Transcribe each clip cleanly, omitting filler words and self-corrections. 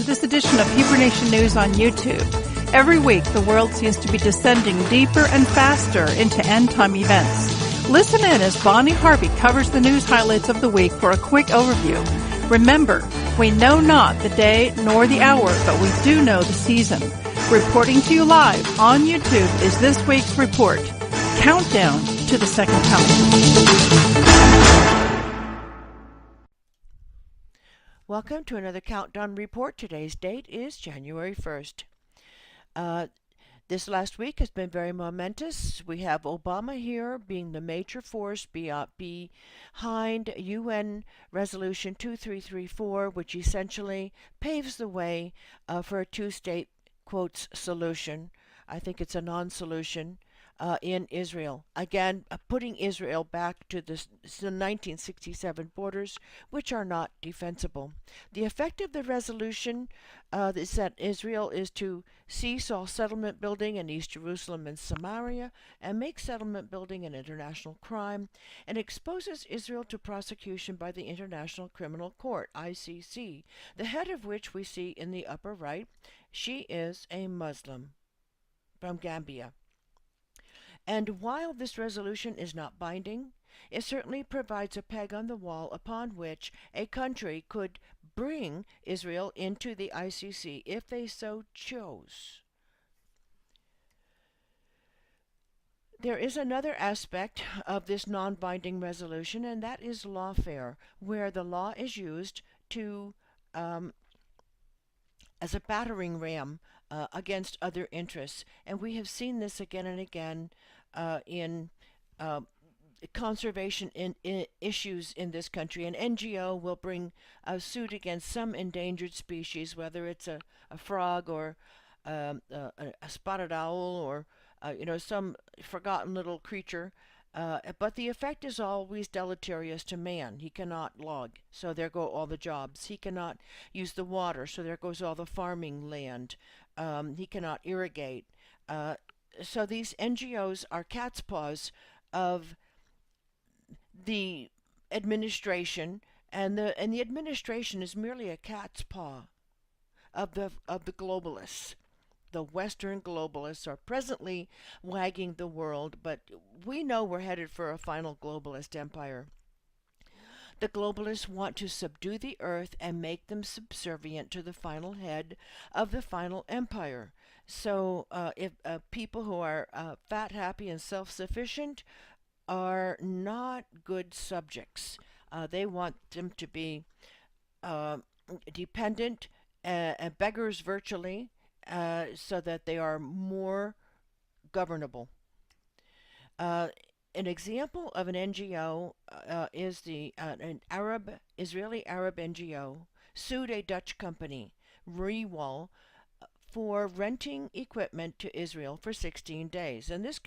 to this edition of Hebrew Nation News on YouTube. Every week, the world seems to be descending deeper and faster into end-time events. Listen in as Bonnie Harvey covers the news highlights of the week for a quick overview. Remember, we know not the day nor the hour, but we do know the season. Reporting to you live on YouTube is this week's report, Countdown to the Second Coming. Welcome to another Countdown Report. Today's date is January 1st. This last week has been very momentous. We have Obama here being the major force behind UN Resolution 2334, which essentially paves the way for a two-state, quotes, solution. I think it's a non-solution. In Israel. Again, putting Israel back to the 1967 borders, which are not defensible. The effect of the resolution is that Israel is to cease all settlement building in East Jerusalem and Samaria and make settlement building an international crime, and exposes Israel to prosecution by the International Criminal Court, ICC, the head of which we see in the upper right. She is a Muslim from Gambia. And while this resolution is not binding, it certainly provides a peg on the wall upon which a country could bring Israel into the ICC if they so chose. There is another aspect of this non-binding resolution, and that is lawfare, where the law is used to as a battering ram against other interests. And we have seen this again and again in conservation issues in this country. An NGO will bring a suit against some endangered species, whether it's a frog or a spotted owl or some forgotten little creature. But the effect is always deleterious to man. He cannot log, so there go all the jobs. He cannot use the water, so there goes all the farming land. He cannot irrigate. So these NGOs are cat's paws of the administration, and the administration is merely a cat's paw of the globalists. The Western globalists are presently wagging the world, but we know we're headed for a final globalist empire. The globalists want to subdue the earth and make them subservient to the final head of the final empire. So if people who are fat, happy, and self-sufficient are not good subjects. They want them to be dependent, beggars virtually, so that they are more governable. An example of an NGO is an Israeli Arab NGO sued a Dutch company, Rewall, for renting equipment to Israel for 16 days. And this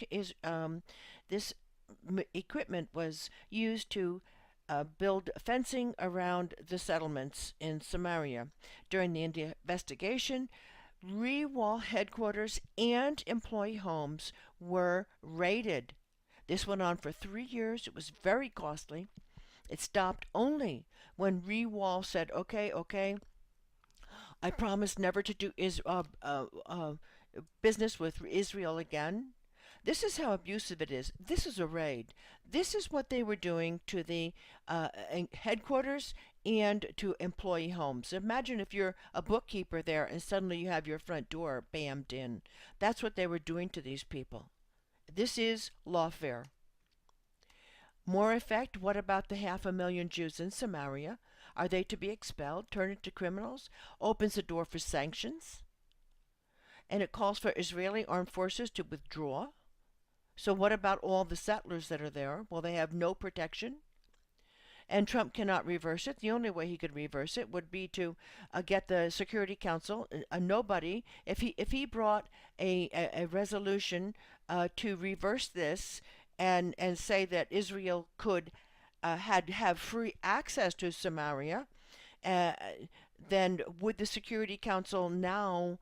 equipment was used to build fencing around the settlements in Samaria. During the investigation, Rewall headquarters and employee homes were raided. This went on for 3 years. It was very costly. It stopped only when Rewall said, okay, I promise never to do business with Israel again. This is how abusive it is. This is a raid. This is what they were doing to the headquarters and to employee homes. Imagine if you're a bookkeeper there and suddenly you have your front door bammed in. That's what they were doing to these people. This is lawfare. More effect, what about the 500,000 Jews in Samaria? Are they to be expelled, turned into criminals? Opens the door for sanctions. And it calls for Israeli armed forces to withdraw. So what about all the settlers that are there? Well, they have no protection. And Trump cannot reverse it. The only way he could reverse it would be to get the Security Council, nobody. If he brought a resolution to reverse this and say that Israel could have free access to Samaria, then would the Security Council now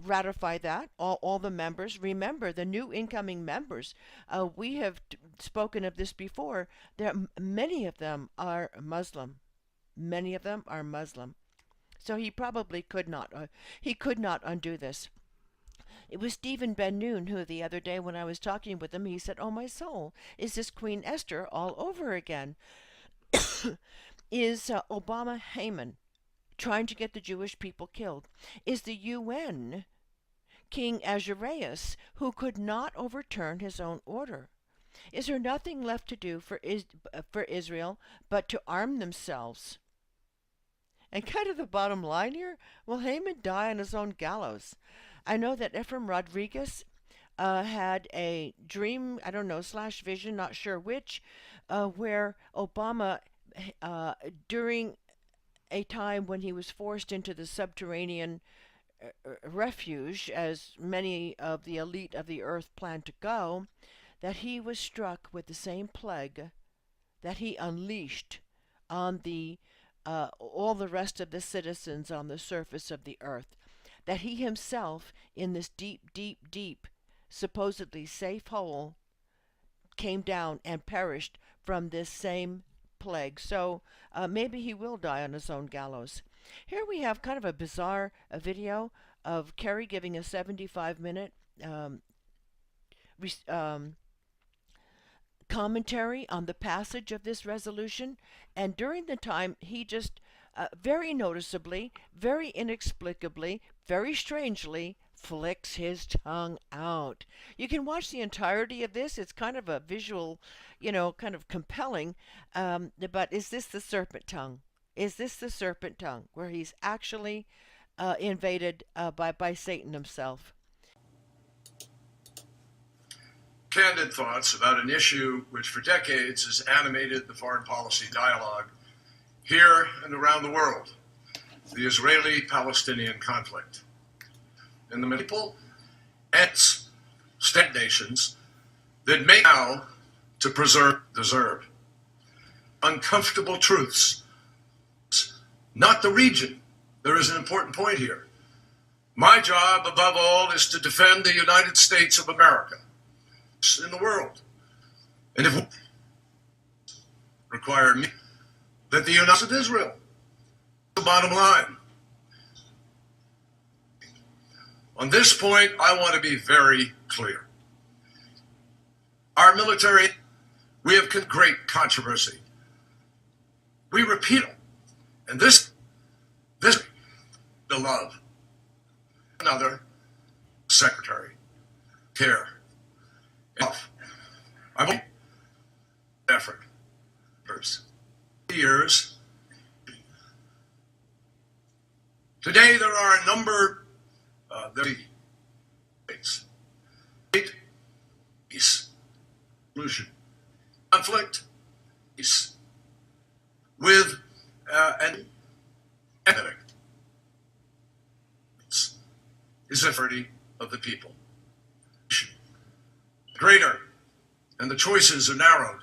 ratify that? All the members. Remember, the new incoming members, we have spoken of this before. Many of them are Muslim. Many of them are Muslim. So he probably could not. He could not undo this. It was Stephen Ben Noon who, the other day when I was talking with him, he said, "Oh my soul, is this Queen Esther all over again? Is Obama Haman trying to get the Jewish people killed? Is the UN King Ahasuerus, who could not overturn his own order? Is there nothing left to do for Israel but to arm themselves?" And kind of the bottom line here, will Haman die on his own gallows? I know that Ephraim Rodriguez had a dream, I don't know, slash vision, not sure which, where Obama, during a time when he was forced into the subterranean refuge, as many of the elite of the earth planned to go, that he was struck with the same plague that he unleashed on the all the rest of the citizens on the surface of the earth, that he himself, in this deep, deep, deep, supposedly safe hole, came down and perished from this same plague. So maybe he will die on his own gallows. Here we have kind of a bizarre video of Kerry giving a 75-minute commentary on the passage of this resolution, and during the time he just very noticeably, very inexplicably, very strangely flicks his tongue out. You can watch the entirety of this. It's kind of a visual, kind of compelling, but is this the serpent tongue? Is this the serpent tongue where he's actually invaded by Satan himself? Candid thoughts about an issue which for decades has animated the foreign policy dialogue here and around the world, the Israeli-Palestinian conflict. And the people and state nations that make now to deserve uncomfortable truths, not the region. There is an important point here. My job, above all, is to defend the United States of America in the world. And if required me that the United States of Israel, the bottom line. On this point, I want to be very clear. Our military, we have great controversy. We repeat it. And this, the love, another secretary, care. I want effort. Years. Today there are a number of states. Peace, solution, conflict, peace, with an epidemic. Is the authority of the people. Greater, and the choices are narrowed,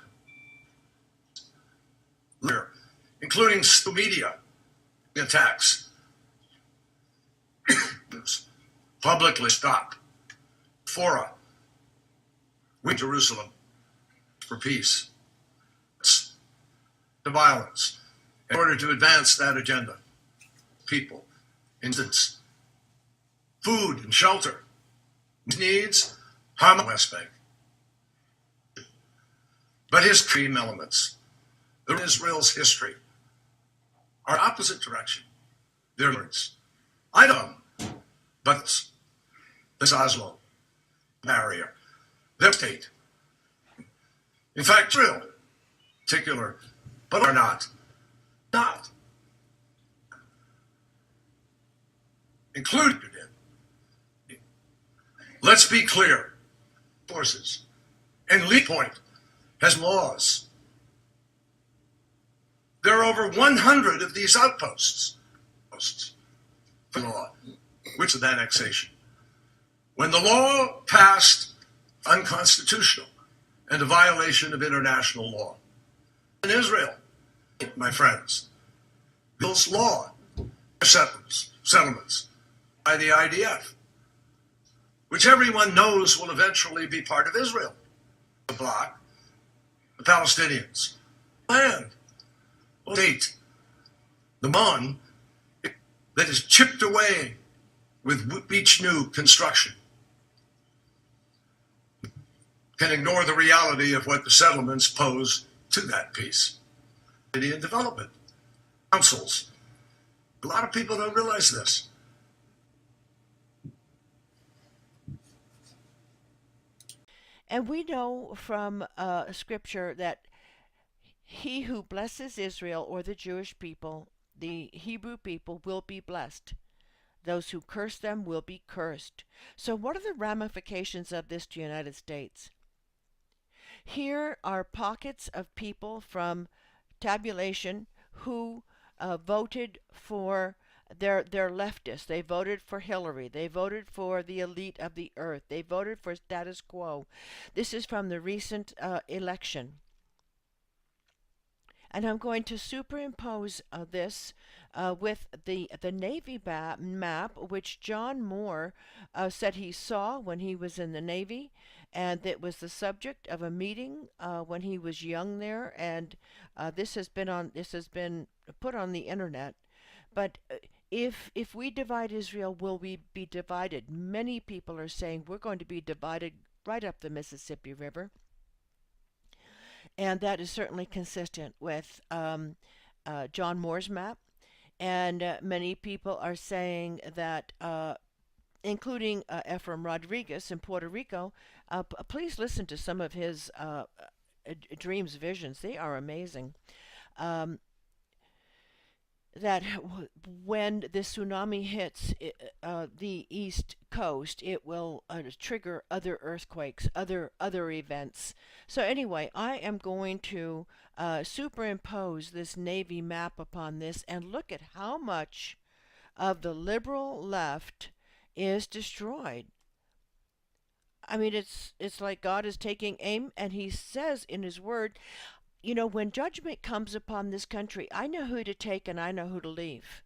including media attacks. Publicly stop. Fora. We Jerusalem for peace. To violence. In order to advance that agenda. People. Instance. Food and shelter. Needs. Hamas West Bank. But his cream elements, Israel's history, are opposite direction. Their words. I don't, but this Oslo barrier, their state. In fact, Israel, particular, but are not. Included in. Let's be clear. Forces. And lead point has laws. There are over 100 of these outposts for law, which is annexation. When the law passed unconstitutional and a violation of international law. In Israel, my friends, Bill's law, settlements by the IDF, which everyone knows will eventually be part of Israel. The bloc, the Palestinians, land, state, the Mon, that is chipped away with each new construction can ignore the reality of what the settlements pose to that peace. And development councils. A lot of people don't realize this. And we know from Scripture that he who blesses Israel or the Jewish people, the Hebrew people, will be blessed. Those who curse them will be cursed. So what are the ramifications of this to the United States? Here are pockets of people from tabulation who voted for their leftists. They voted for Hillary. They voted for the elite of the earth. They voted for status quo. This is from the recent election. And I'm going to superimpose this with the Navy map, which John Moore said he saw when he was in the Navy, and that was the subject of a meeting when he was young there. And this has been put on the internet. But if we divide Israel, will we be divided? Many people are saying we're going to be divided right up the Mississippi River. And that is certainly consistent with John Moore's map. And many people are saying that, including Efraim Rodriguez in Puerto Rico, please listen to some of his dreams, visions. They are amazing. That when the tsunami hits the East Coast, it will trigger other earthquakes, other events. So anyway, I am going to superimpose this Navy map upon this and look at how much of the liberal left is destroyed. I mean, it's like God is taking aim, and he says in his word, you know, when judgment comes upon this country, I know who to take and I know who to leave.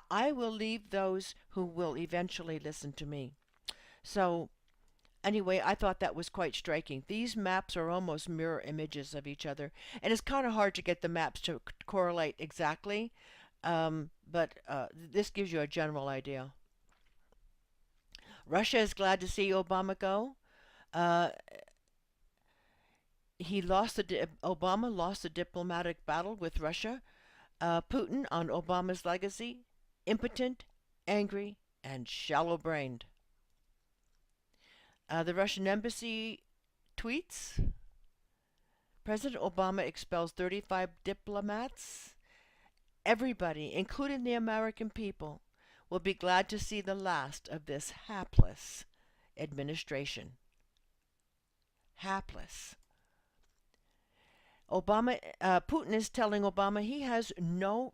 I will leave those who will eventually listen to me. So, anyway, I thought that was quite striking. These maps are almost mirror images of each other, and it's kind of hard to get the maps to correlate exactly, but this gives you a general idea. Russia is glad to see Obama go. Obama lost the diplomatic battle with Russia. Putin on Obama's legacy, impotent, angry, and shallow-brained. The Russian embassy tweets, President Obama expels 35 diplomats. Everybody, including the American people, will be glad to see the last of this hapless administration. Hapless. Putin is telling Obama he has no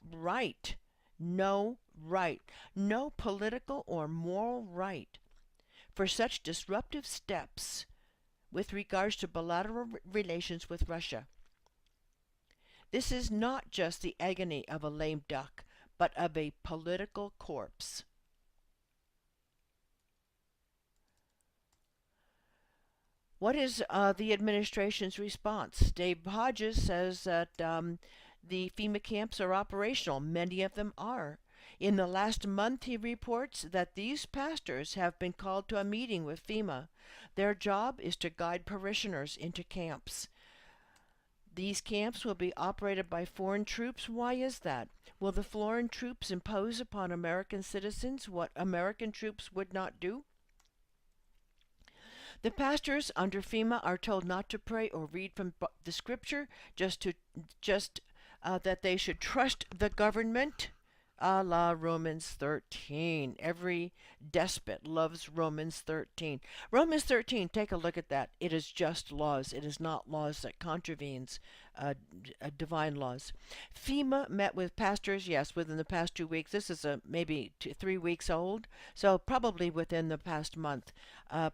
political or moral right for such disruptive steps with regards to bilateral relations with Russia. This is not just the agony of a lame duck, but of a political corpse. What is the administration's response? Dave Hodges says that the FEMA camps are operational. Many of them are. In the last month, he reports that these pastors have been called to a meeting with FEMA. Their job is to guide parishioners into camps. These camps will be operated by foreign troops. Why is that? Will the foreign troops impose upon American citizens what American troops would not do? The pastors under FEMA are told not to pray or read from the scripture, just that they should trust the government, a la Romans 13. Every despot loves Romans 13. Romans 13, take a look at that. It is just laws. It is not laws that contravenes divine laws. FEMA met with pastors, yes, within the past 2 weeks. This is maybe 3 weeks old, so probably within the past month.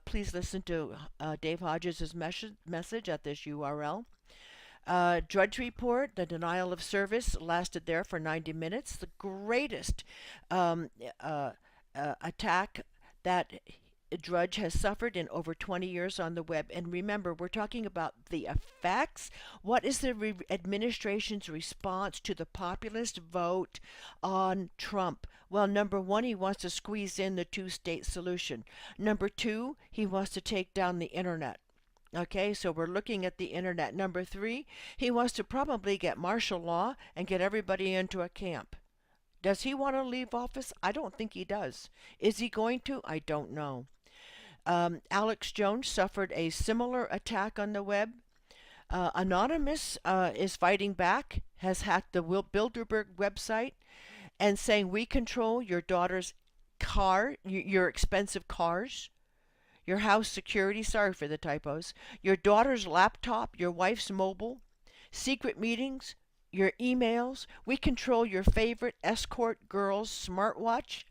Please listen to Dave Hodges' message at this URL. Drudge Report, the denial of service, lasted there for 90 minutes. The greatest attack that drudge has suffered in over 20 years on the web. And remember, we're talking about the effects. What is the administration's response to the populist vote on Trump? Well, number one, he wants to squeeze in the two-state solution. Number two, he wants to take down the internet. Okay, so we're looking at the internet. Number three, he wants to probably get martial law and get everybody into a camp. Does he want to leave office? I don't think he does. Is he going to? I don't know. Alex Jones suffered a similar attack on the web. Anonymous is fighting back, has hacked the Bilderberg website and saying we control your daughter's car, your expensive cars, your house security, sorry for the typos, your daughter's laptop, your wife's mobile, secret meetings, your emails. We control your favorite escort girl's smartwatch.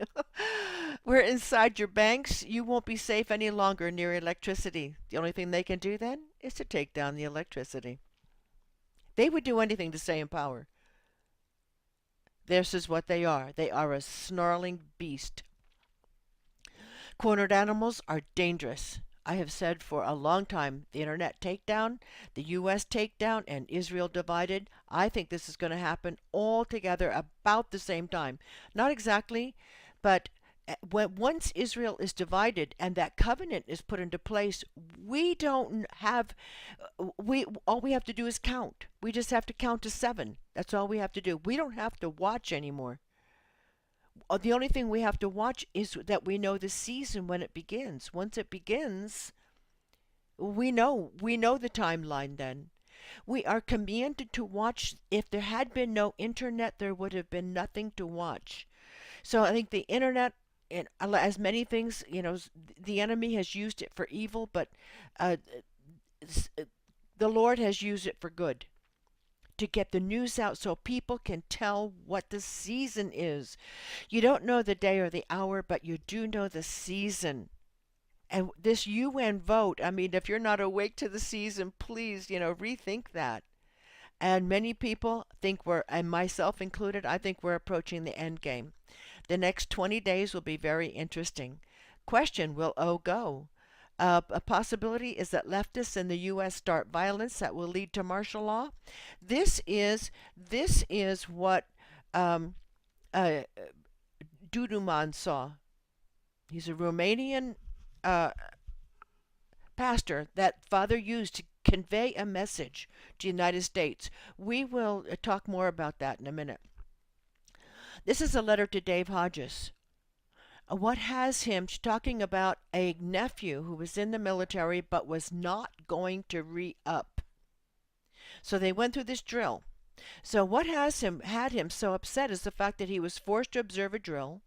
We're inside your banks. You won't be safe any longer near electricity. The only thing they can do then is to take down the electricity. They would do anything to stay in power. This is what they are. They are a snarling beast. Cornered animals are dangerous. I have said for a long time, the internet takedown, the U.S. takedown, and Israel divided. I think this is going to happen all together about the same time. Not exactly, but once Israel is divided and that covenant is put into place, all we have to do is count. We just have to count to 7. That's all we have to do. We don't have to watch anymore. The only thing we have to watch is that we know the season when it begins. Once it begins, we know the timeline then. We are commanded to watch. If there had been no internet, there would have been nothing to watch. So I think the internet, and as many things, the enemy has used it for evil, but the Lord has used it for good, to get the news out so people can tell what the season is. You don't know the day or the hour, but you do know the season. And this UN vote, I mean, if you're not awake to the season, please, rethink that. And many people think and myself included, I think we're approaching the end game. The next 20 days will be very interesting. Question, will O go? A possibility is that leftists in the U.S. start violence that will lead to martial law. This is what Duduman saw. He's a Romanian pastor that Father used to convey a message to the United States. We will talk more about that in a minute. This is a letter to Dave Hodges. What has him talking about a nephew who was in the military but was not going to re-up. So they went through this drill. So what had him so upset is the fact that he was forced to observe a drill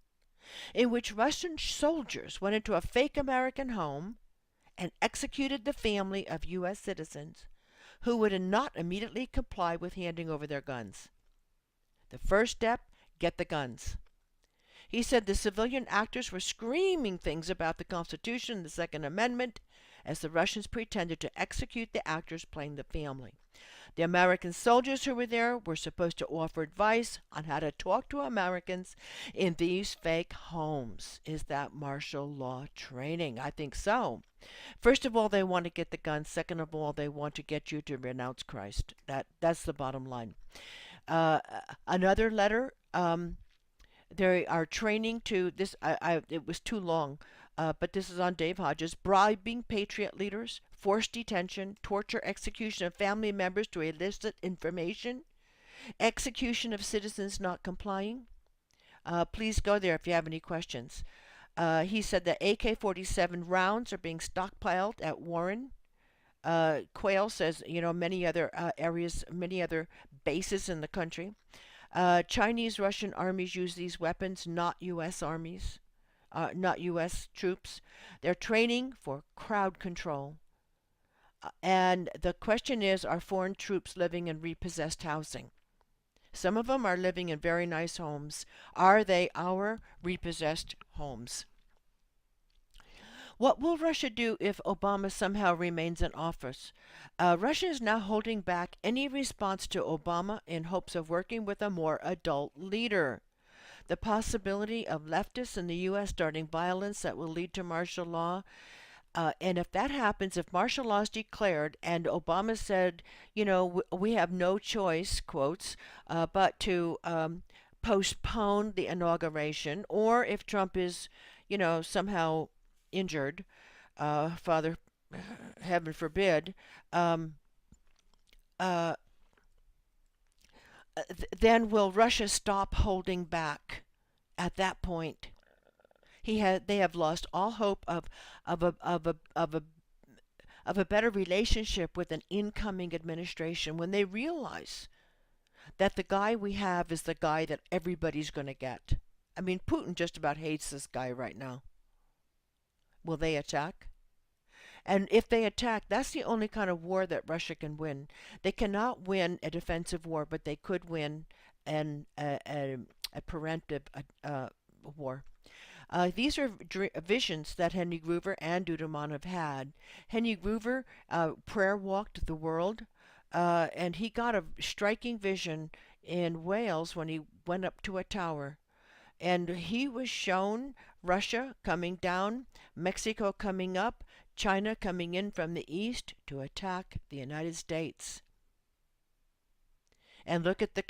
in which Russian soldiers went into a fake American home and executed the family of U.S. citizens who would not immediately comply with handing over their guns. The first step, get the guns. He said the civilian actors were screaming things about the Constitution and the Second Amendment as the Russians pretended to execute the actors playing the family. The American soldiers who were there were supposed to offer advice on how to talk to Americans in these fake homes. Is that martial law training? I think so. First of all, they want to get the guns. Second of all, they want to get you to renounce Christ. That's the bottom line. Another letter. They are training to this. It was too long, but this is on Dave Hodges. Bribing patriot leaders, forced detention, torture, execution of family members to elicit information, execution of citizens not complying. Please go there if you have any questions. He said that AK-47 rounds are being stockpiled at Warren. Quayle says, many other areas, many other bases in the country. Chinese, Russian armies use these weapons, not U.S. armies, not U.S. troops. They're training for crowd control. And the question is, are foreign troops living in repossessed housing? Some of them are living in very nice homes. Are they our repossessed homes? What will Russia do if Obama somehow remains in office? Russia is now holding back any response to Obama in hopes of working with a more adult leader. the possibility of leftists in the U.S. starting violence that will lead to martial law. And if that happens, if martial law is declared, and Obama said, we have no choice, quotes, but to postpone the inauguration, or if Trump is, somehow injured, Father, heaven forbid, um, uh, then will Russia stop holding back at that point? They have lost all hope of a better relationship with an incoming administration when they realize that the guy we have is the guy that everybody's going to get. I mean, Putin just about hates this guy right now. Will they attack? And if they attack, that's the only kind of war that Russia can win. They cannot win a defensive war, but they could win a preemptive war. These are visions that Henry Gruver and Duderman have had. Henry Gruver prayer walked the world, and he got a striking vision in Wales when he went up to a tower. And he was shown Russia coming down, Mexico coming up, China coming in from the east to attack the United States. And look at the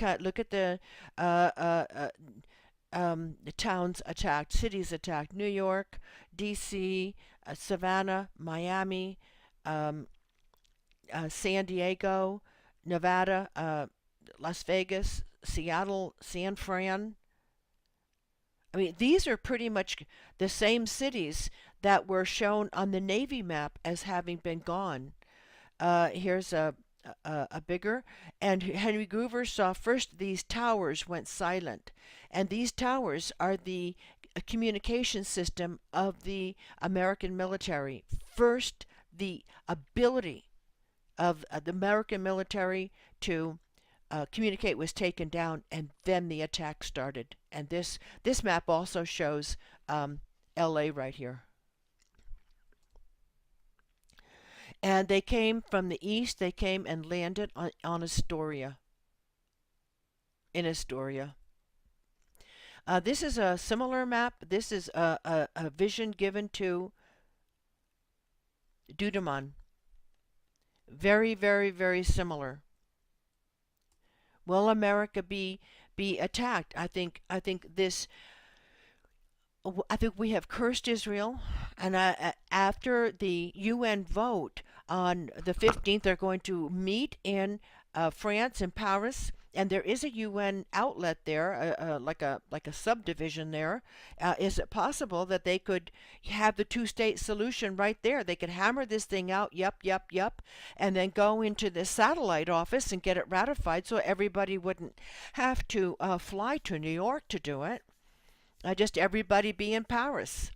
towns attacked, cities attacked: New York, D.C., Savannah, Miami, San Diego, Nevada, Las Vegas, Seattle, San Fran. I mean, these are pretty much the same cities that were shown on the Navy map as having been gone. Here's a bigger, and Henry Gruver saw first these towers went silent, and these towers are the communication system of the American military. First, the ability of the American military to communicate was taken down, and then the attack started. And this map also shows L.A. right here. And they came from the east. They came and landed on Astoria. In Astoria. This is a similar map. This is a vision given to Duderman. Very, very, very similar. Will America be attacked? I think we have cursed Israel, and after the UN vote on the 15th, they're going to meet in France, in Paris, and there is a UN outlet there, like a subdivision there. Is it possible that they could have the two-state solution right there? They could hammer this thing out, yep, and then go into the satellite office and get it ratified, so everybody wouldn't have to fly to New York to do it. Just everybody be in Paris.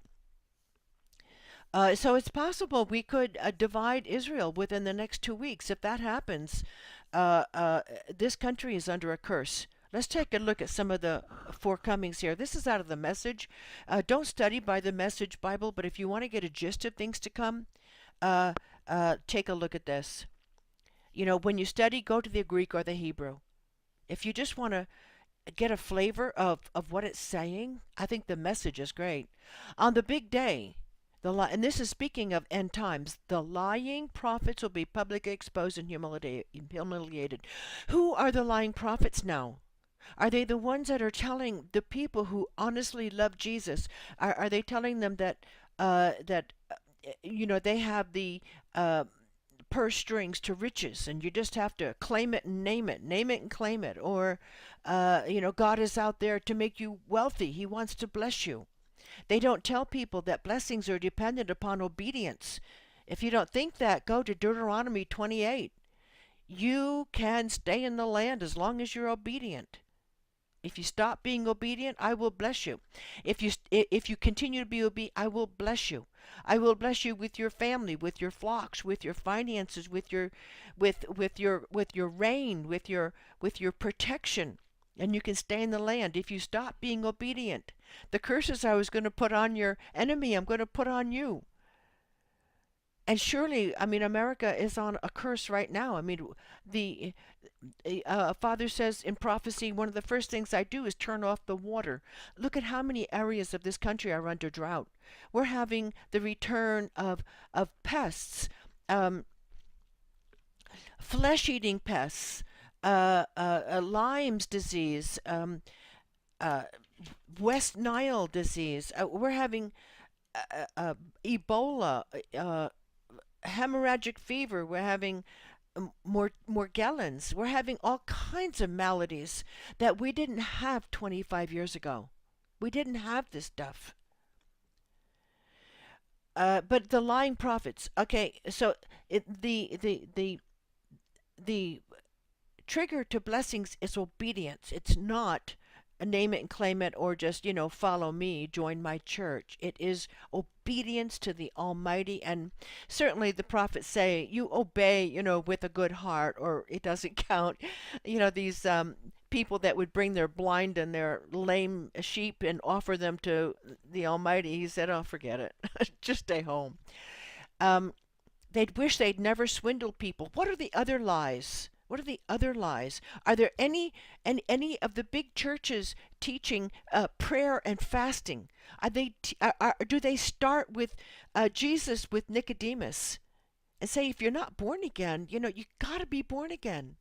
So it's possible we could divide Israel within the next 2 weeks. If that happens, this country is under a curse. Let's take a look at some of the forecomings here. This is out of the Message. Don't study by the Message Bible, but if you want to get a gist of things to come, take a look at this. When you study, go to the Greek or the Hebrew. If you just want to get a flavor of what it's saying, I think the Message is great. On the big day, and this is speaking of end times, the lying prophets will be publicly exposed and humiliated. Who are the lying prophets now? Are they the ones that are telling the people who honestly love Jesus? Are they telling them that they have the purse strings to riches, and you just have to claim it and name it and claim it? Or God is out there to make you wealthy. He wants to bless you. They don't tell people that blessings are dependent upon obedience. If you don't think that, go to Deuteronomy 28. You can stay in the land as long as you're obedient. If you stop being obedient, I will bless you. If you continue to be obedient, I will bless you. I will bless you with your family, with your flocks, with your finances, with your rain, with your protection. And you can stay in the land if you stop being obedient. The curses I was going to put on your enemy, I'm going to put on you. And surely, I mean, America is on a curse right now. I mean, the father says in prophecy, one of the first things I do is turn off the water. Look at how many areas of this country are under drought. We're having the return of pests, um, flesh-eating pests, Lyme's disease, uh, West Nile disease. We're having Ebola, hemorrhagic fever. We're having Morgellons. We're having all kinds of maladies that we didn't have 25 years ago. We didn't have this stuff. But the lying prophets. Okay, so the trigger to blessings is obedience. It's not a name it and claim it or just, follow me, join my church. It is obedience to the Almighty. And certainly the prophets say you obey, with a good heart, or it doesn't count. These people that would bring their blind and their lame sheep and offer them to the Almighty. He said, oh, forget it. Just stay home. They'd wish they'd never swindled people. What are the other lies? What are the other lies? Are there any of the big churches teaching prayer and fasting? Do they start with Jesus with Nicodemus and say, if you're not born again, you got to be born again?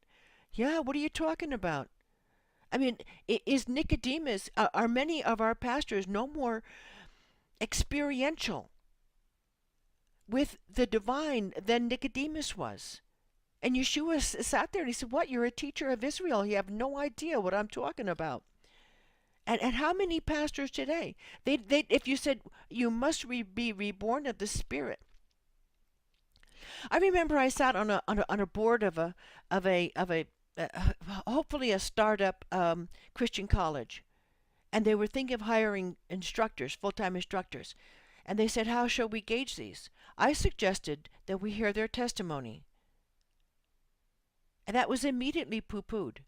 Yeah, what are you talking about? I mean, is Nicodemus? Are many of our pastors no more experiential with the divine than Nicodemus was? And Yeshua sat there and he said, what, you're a teacher of Israel. You have no idea what I'm talking about. And how many pastors today, if you said you must be reborn of the Spirit. I remember I sat on a board of a hopefully a startup Christian college. And they were thinking of hiring instructors, full-time instructors. And they said, how shall we gauge these? I suggested that we hear their testimony. And that was immediately poo-pooed.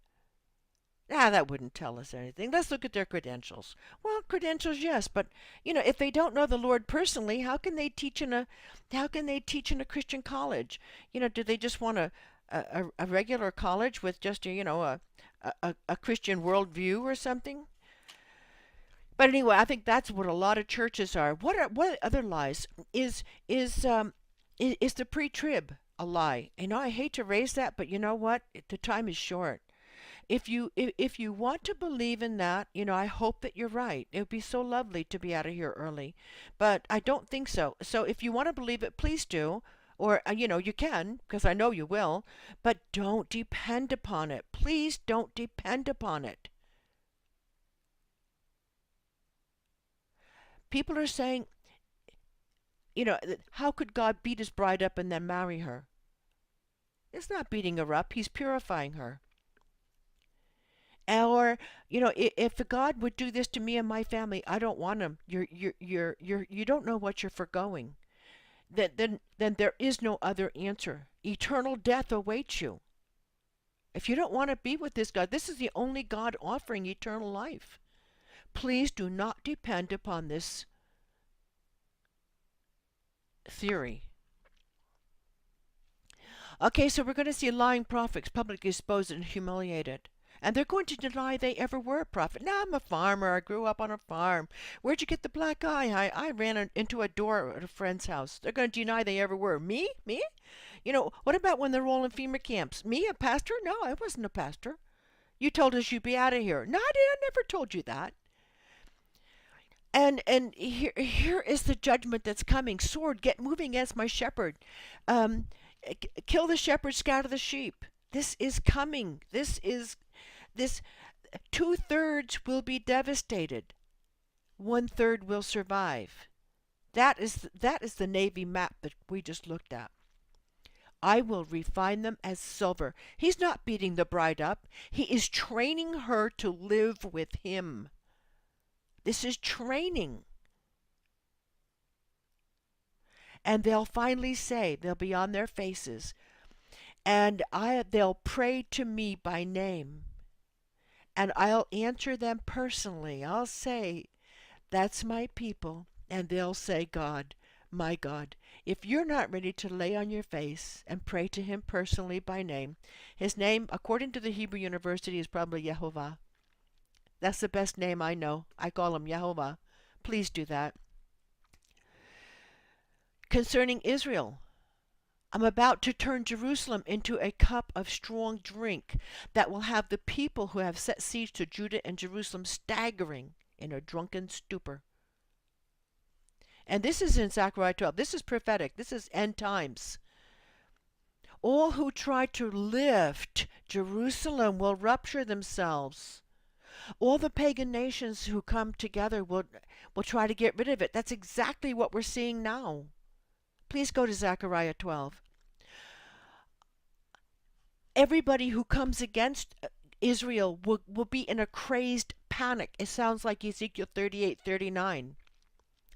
That wouldn't tell us anything. Let's look at their credentials. Well, credentials, yes, but if they don't know the Lord personally, how can they teach in a Christian college? Do they just want a regular college with just a Christian worldview or something? But anyway, I think that's what a lot of churches are. What other lies is the pre-trib a lie? I hate to raise that, but you know what? The time is short. If you want to believe in that, I hope that you're right. It would be so lovely to be out of here early, but I don't think so. So if you want to believe it, please do, or you can, because I know you will, but don't depend upon it. Please don't depend upon it. People are saying, how could God beat his bride up and then marry her? It's not beating her up. He's purifying her. Or, if God would do this to me and my family, I don't want him. You don't know what you're forgoing. Then there is no other answer. Eternal death awaits you. If you don't want to be with this God, this is the only God offering eternal life. Please do not depend upon this theory. Okay, so we're going to see lying prophets publicly exposed and humiliated. And they're going to deny they ever were a prophet. Now, I'm a farmer. I grew up on a farm. Where'd you get the black eye? I ran into a door at a friend's house. They're going to deny they ever were. Me? What about when they're all in FEMA camps? Me, a pastor? No, I wasn't a pastor. You told us you'd be out of here. No, I never told you that. And here is the judgment that's coming. Sword, get moving against my shepherd. Kill the shepherd, scatter the sheep. This is coming. This 2/3 will be devastated. 1/3 will survive. That is the Navy map that we just looked at. I will refine them as silver. He's not beating the bride up. He is training her to live with him. This is training. And they'll finally say, they'll be on their faces, and they'll pray to me by name. And I'll answer them personally. I'll say, that's my people. And they'll say, God, My God, if you're not ready to lay on your face and pray to him personally by name, his name, according to the Hebrew University, is probably Yehovah. That's the best name I know. I call him Yehovah. Please do that. Concerning Israel, I'm about to turn Jerusalem into a cup of strong drink that will have the people who have set siege to Judah and Jerusalem staggering in a drunken stupor. And this is in Zechariah 12. This is prophetic. This is end times. All who try to lift Jerusalem will rupture themselves. All the pagan nations who come together will try to get rid of it. That's exactly what we're seeing now. Please go to Zechariah 12. Everybody who comes against Israel will be in a crazed panic. It sounds like Ezekiel 38:39.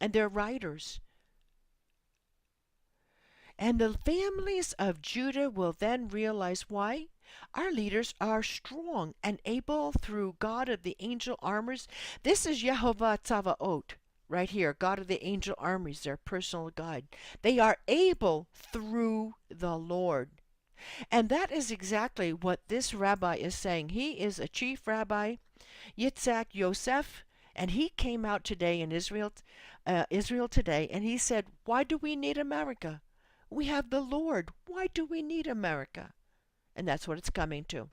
And they're writers. And the families of Judah will then realize why. Our leaders are strong and able through God of the angel armies. This is Yehovah Tzavaot right here, God of the angel armies, their personal guide. They are able through the Lord. And that is exactly what this rabbi is saying. He is a chief rabbi, Yitzhak Yosef, and he came out today in Israel Today, and he said, why do we need America? We have the Lord. Why do we need America? And that's what it's coming to.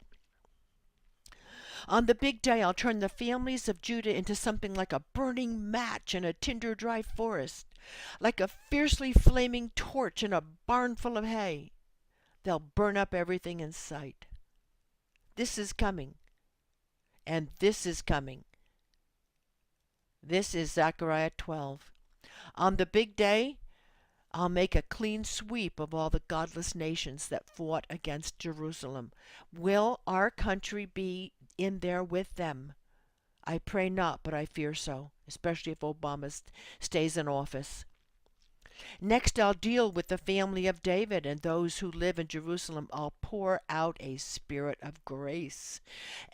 On the big day, I'll turn the families of Judah into something like a burning match in a tinder-dry forest, like a fiercely flaming torch in a barn full of hay. They'll burn up everything in sight. This is coming. And this is coming. This is Zechariah 12. On the big day, I'll make a clean sweep of all the godless nations that fought against Jerusalem. Will our country be in there with them? I pray not, but I fear so, especially if Obama stays in office. Next, I'll deal with the family of David and those who live in Jerusalem. I'll pour out a spirit of grace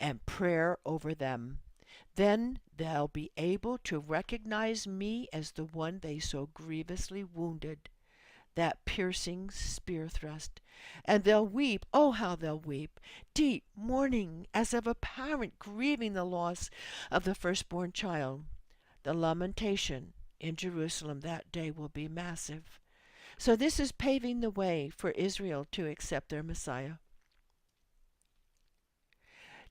and prayer over them. Then they'll be able to recognize me as the one they so grievously wounded, that piercing spear thrust. And they'll weep, oh how they'll weep, deep mourning as of a parent grieving the loss of the firstborn child. The lamentation in Jerusalem that day will be massive. So this is paving the way for Israel to accept their Messiah.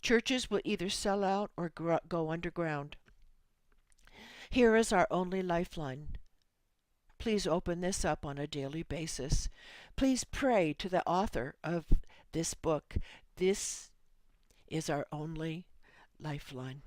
Churches will either sell out or go underground. Here is our only lifeline. Please open this up on a daily basis. Please pray to the author of this book. This is our only lifeline.